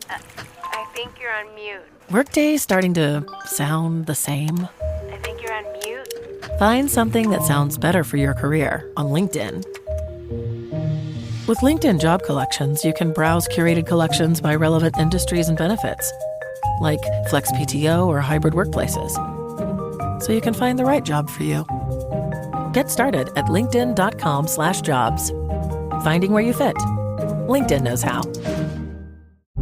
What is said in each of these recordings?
I think you're on mute. Workday starting to sound the same? I think you're on mute. Find something that sounds better for your career on LinkedIn. With LinkedIn Job Collections, you can browse curated collections by relevant industries and benefits, like flex PTO or hybrid workplaces, so you can find the right job for you. Get started at linkedin.com/jobs. Finding where you fit. LinkedIn knows how.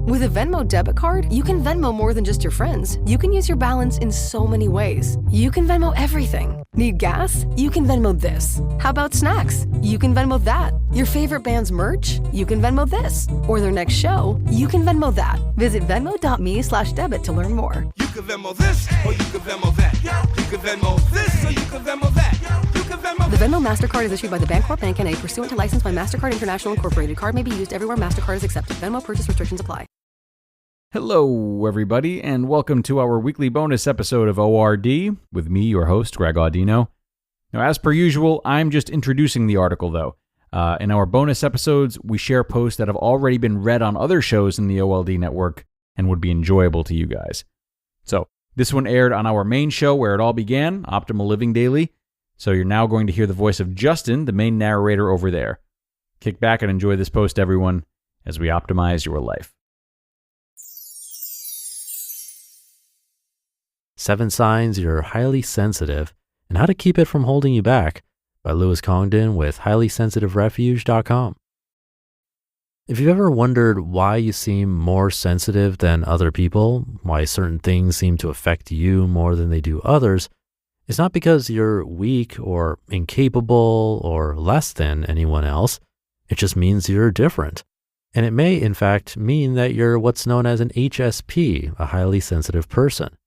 With a Venmo debit card, you can Venmo more than just your friends. You can use your balance in so many ways. You can Venmo everything. Need gas? You can Venmo this. How about snacks? You can Venmo that. Your favorite band's merch? You can Venmo this. Or their next show? You can Venmo that. Visit venmo.me/debit to learn more. You can Venmo this, or you can Venmo that. You can Venmo this, or you can Venmo that. You can Venmo. The Venmo MasterCard is issued by the Bancorp Bank N.A. pursuant to license by MasterCard International Incorporated. Card may be used everywhere MasterCard is accepted. Venmo purchase restrictions apply. Hello, everybody, and welcome to our weekly bonus episode of ORD with me, your host, Greg Audino. Now, as per usual, I'm just introducing the article, though. In our bonus episodes, we share posts that have already been read on other shows in the OLD network and would be enjoyable to you guys. So, this one aired on our main show where it all began, Optimal Living Daily. So you're now going to hear the voice of Justin, the main narrator over there. Kick back and enjoy this post, everyone, as we optimize your life. 7 Signs You're Highly Sensitive and How to Keep It From Holding You Back by Louis Congdon with HighlySensitiveRefuge.com. If you've ever wondered why you seem more sensitive than other people, why certain things seem to affect you more than they do others, it's not because you're weak or incapable or less than anyone else. It just means you're different. And it may, in fact, mean that you're what's known as an HSP, a highly sensitive person.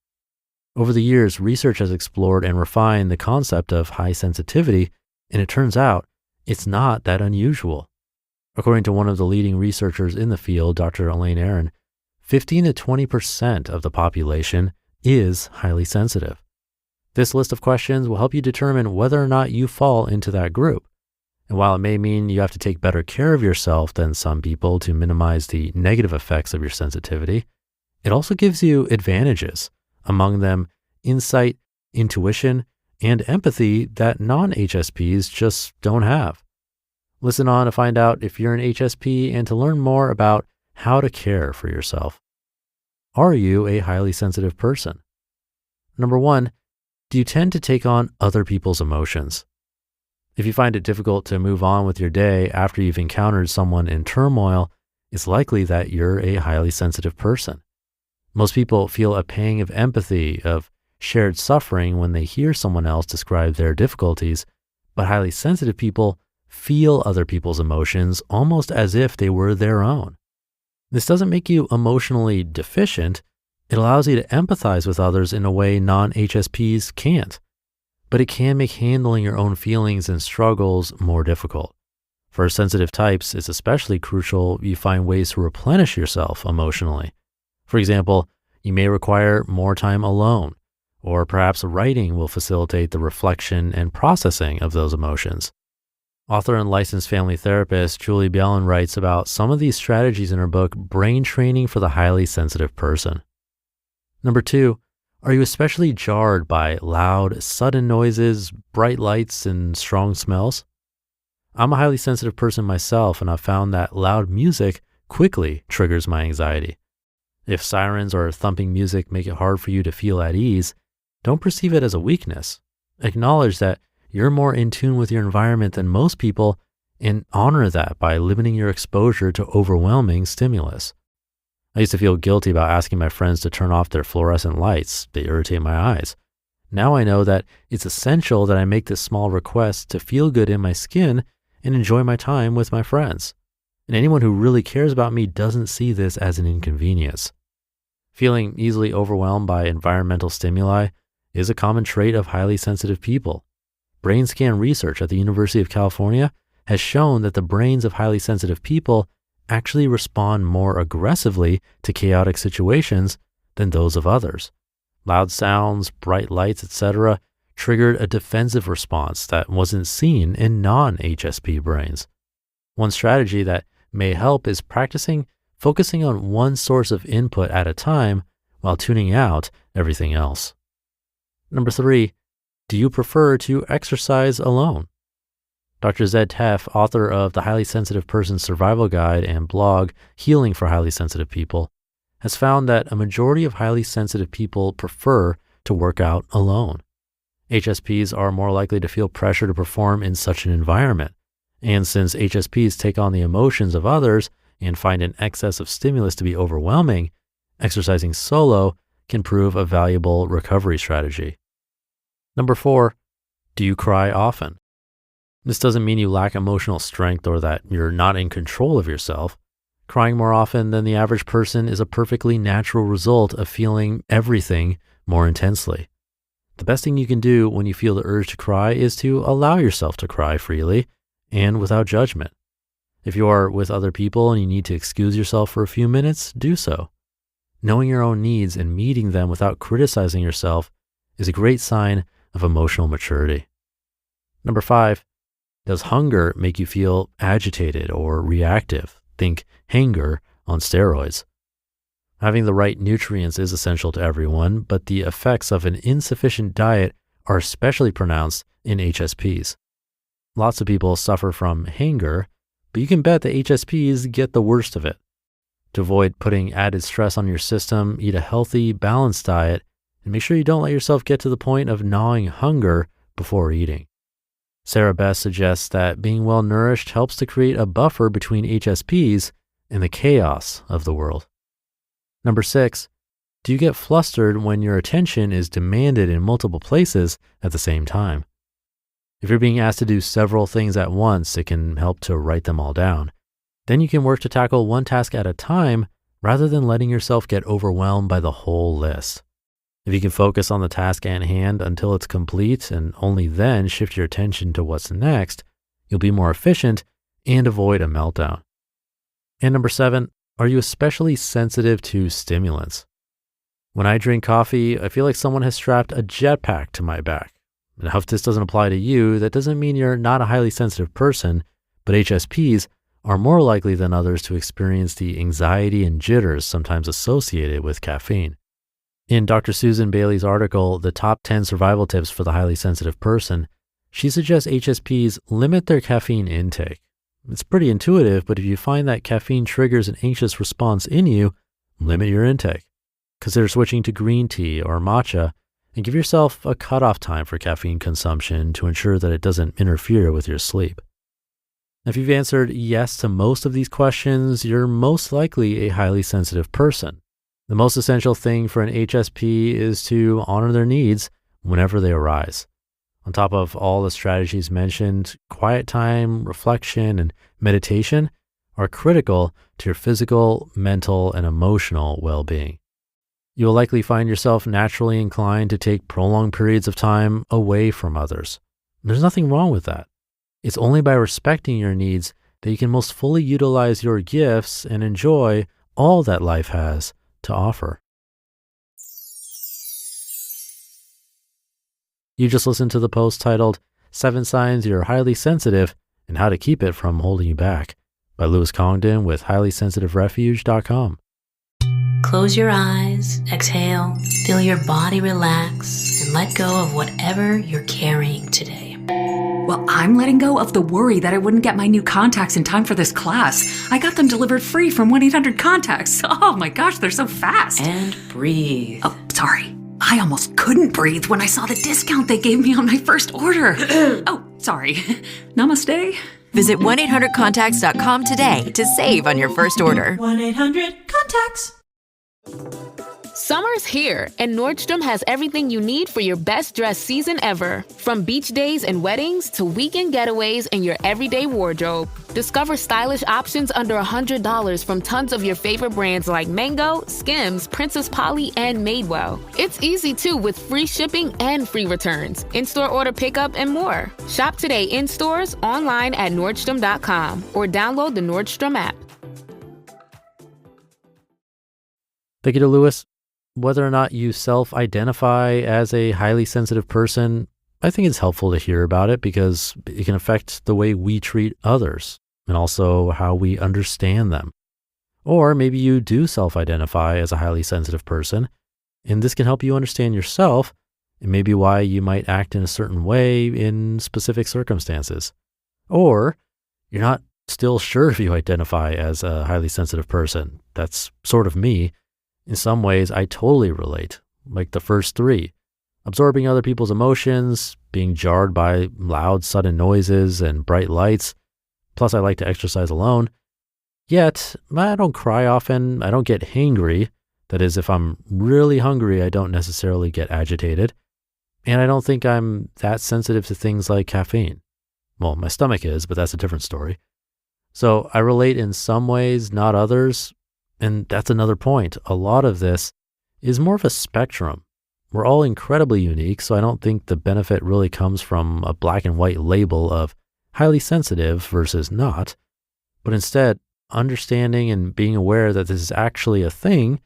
Over the years, research has explored and refined the concept of high sensitivity, and it turns out it's not that unusual. According to one of the leading researchers in the field, Dr. Elaine Aron, 15 to 20% of the population is highly sensitive. This list of questions will help you determine whether or not you fall into that group. And while it may mean you have to take better care of yourself than some people to minimize the negative effects of your sensitivity, it also gives you advantages. Among them, insight, intuition, and empathy that non-HSPs just don't have. Listen on to find out if you're an HSP and to learn more about how to care for yourself. Are you a highly sensitive person? Number 1, do you tend to take on other people's emotions? If you find it difficult to move on with your day after you've encountered someone in turmoil, it's likely that you're a highly sensitive person. Most people feel a pang of empathy, of shared suffering when they hear someone else describe their difficulties, but highly sensitive people feel other people's emotions almost as if they were their own. This doesn't make you emotionally deficient. It allows you to empathize with others in a way non-HSPs can't, but it can make handling your own feelings and struggles more difficult. For sensitive types, it's especially crucial you find ways to replenish yourself emotionally. For example, you may require more time alone, or perhaps writing will facilitate the reflection and processing of those emotions. Author and licensed family therapist Julie Bellin writes about some of these strategies in her book, Brain Training for the Highly Sensitive Person. Number 2, are you especially jarred by loud, sudden noises, bright lights, and strong smells? I'm a highly sensitive person myself, and I've found that loud music quickly triggers my anxiety. If sirens or thumping music make it hard for you to feel at ease, don't perceive it as a weakness. Acknowledge that you're more in tune with your environment than most people and honor that by limiting your exposure to overwhelming stimulus. I used to feel guilty about asking my friends to turn off their fluorescent lights. They irritate my eyes. Now I know that it's essential that I make this small request to feel good in my skin and enjoy my time with my friends. And anyone who really cares about me doesn't see this as an inconvenience. Feeling easily overwhelmed by environmental stimuli is a common trait of highly sensitive people. Brain scan research at the University of California has shown that the brains of highly sensitive people actually respond more aggressively to chaotic situations than those of others. Loud sounds, bright lights, etc. triggered a defensive response that wasn't seen in non-HSP brains. One strategy that may help is practicing focusing on one source of input at a time while tuning out everything else. Number 3, do you prefer to exercise alone? Dr. Zed Teff, author of the Highly Sensitive Person's Survival Guide and blog Healing for Highly Sensitive People, has found that a majority of highly sensitive people prefer to work out alone. HSPs are more likely to feel pressure to perform in such an environment. And since HSPs take on the emotions of others and find an excess of stimulus to be overwhelming, exercising solo can prove a valuable recovery strategy. Number 4, do you cry often? This doesn't mean you lack emotional strength or that you're not in control of yourself. Crying more often than the average person is a perfectly natural result of feeling everything more intensely. The best thing you can do when you feel the urge to cry is to allow yourself to cry freely and without judgment. If you are with other people and you need to excuse yourself for a few minutes, do so. Knowing your own needs and meeting them without criticizing yourself is a great sign of emotional maturity. Number 5, does hunger make you feel agitated or reactive? Think hanger on steroids. Having the right nutrients is essential to everyone, but the effects of an insufficient diet are especially pronounced in HSPs. Lots of people suffer from hanger, but you can bet that HSPs get the worst of it. To avoid putting added stress on your system, eat a healthy, balanced diet, and make sure you don't let yourself get to the point of gnawing hunger before eating. Sarah Best suggests that being well nourished helps to create a buffer between HSPs and the chaos of the world. Number 6, do you get flustered when your attention is demanded in multiple places at the same time? If you're being asked to do several things at once, it can help to write them all down. Then you can work to tackle one task at a time rather than letting yourself get overwhelmed by the whole list. If you can focus on the task at hand until it's complete and only then shift your attention to what's next, you'll be more efficient and avoid a meltdown. And number 7, are you especially sensitive to stimulants? When I drink coffee, I feel like someone has strapped a jetpack to my back. Now, if this doesn't apply to you, that doesn't mean you're not a highly sensitive person, but HSPs are more likely than others to experience the anxiety and jitters sometimes associated with caffeine. In Dr. Susan Bailey's article, The Top 10 Survival Tips for the Highly Sensitive Person, she suggests HSPs limit their caffeine intake. It's pretty intuitive, but if you find that caffeine triggers an anxious response in you, limit your intake. Consider switching to green tea or matcha and give yourself a cutoff time for caffeine consumption to ensure that it doesn't interfere with your sleep. If you've answered yes to most of these questions, you're most likely a highly sensitive person. The most essential thing for an HSP is to honor their needs whenever they arise. On top of all the strategies mentioned, quiet time, reflection, and meditation are critical to your physical, mental, and emotional well-being. You'll likely find yourself naturally inclined to take prolonged periods of time away from others. There's nothing wrong with that. It's only by respecting your needs that you can most fully utilize your gifts and enjoy all that life has to offer. You just listened to the post titled 7 Signs You're Highly Sensitive and How to Keep It From Holding You Back by Louis Congdon with HighlySensitiveRefuge.com. Close your eyes, exhale, feel your body relax, and let go of whatever you're carrying today. Well, I'm letting go of the worry that I wouldn't get my new contacts in time for this class. I got them delivered free from 1-800-CONTACTS. Oh my gosh, they're so fast. And breathe. Oh, sorry. I almost couldn't breathe when I saw the discount they gave me on my first order. Oh, sorry. Namaste. Visit 1-800-CONTACTS.com today to save on your first order. 1-800-CONTACTS. Summer's here, and Nordstrom has everything you need for your best dress season ever. From beach days and weddings to weekend getaways and your everyday wardrobe. Discover stylish options under $100 from tons of your favorite brands like Mango, Skims, Princess Polly, and Madewell. It's easy too with free shipping and free returns, in-store order pickup, and more. Shop today in stores, online at Nordstrom.com, or download the Nordstrom app. Thank you to Louis. Whether or not you self-identify as a highly sensitive person, I think it's helpful to hear about it because it can affect the way we treat others and also how we understand them. Or maybe you do self-identify as a highly sensitive person, and this can help you understand yourself and maybe why you might act in a certain way in specific circumstances. Or you're not still sure if you identify as a highly sensitive person. That's sort of me. In some ways, I totally relate, like the first three. Absorbing other people's emotions, being jarred by loud, sudden noises and bright lights. Plus, I like to exercise alone. Yet, I don't cry often. I don't get hangry. That is, if I'm really hungry, I don't necessarily get agitated. And I don't think I'm that sensitive to things like caffeine. Well, my stomach is, but that's a different story. So I relate in some ways, not others. And that's another point. A lot of this is more of a spectrum. We're all incredibly unique, so I don't think the benefit really comes from a black and white label of highly sensitive versus not, but instead understanding and being aware that this is actually a thing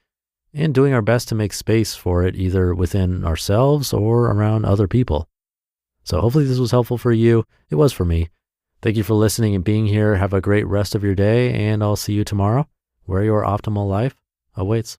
and doing our best to make space for it either within ourselves or around other people. So hopefully this was helpful for you. It was for me. Thank you for listening and being here. Have a great rest of your day, and I'll see you tomorrow where your optimal life awaits.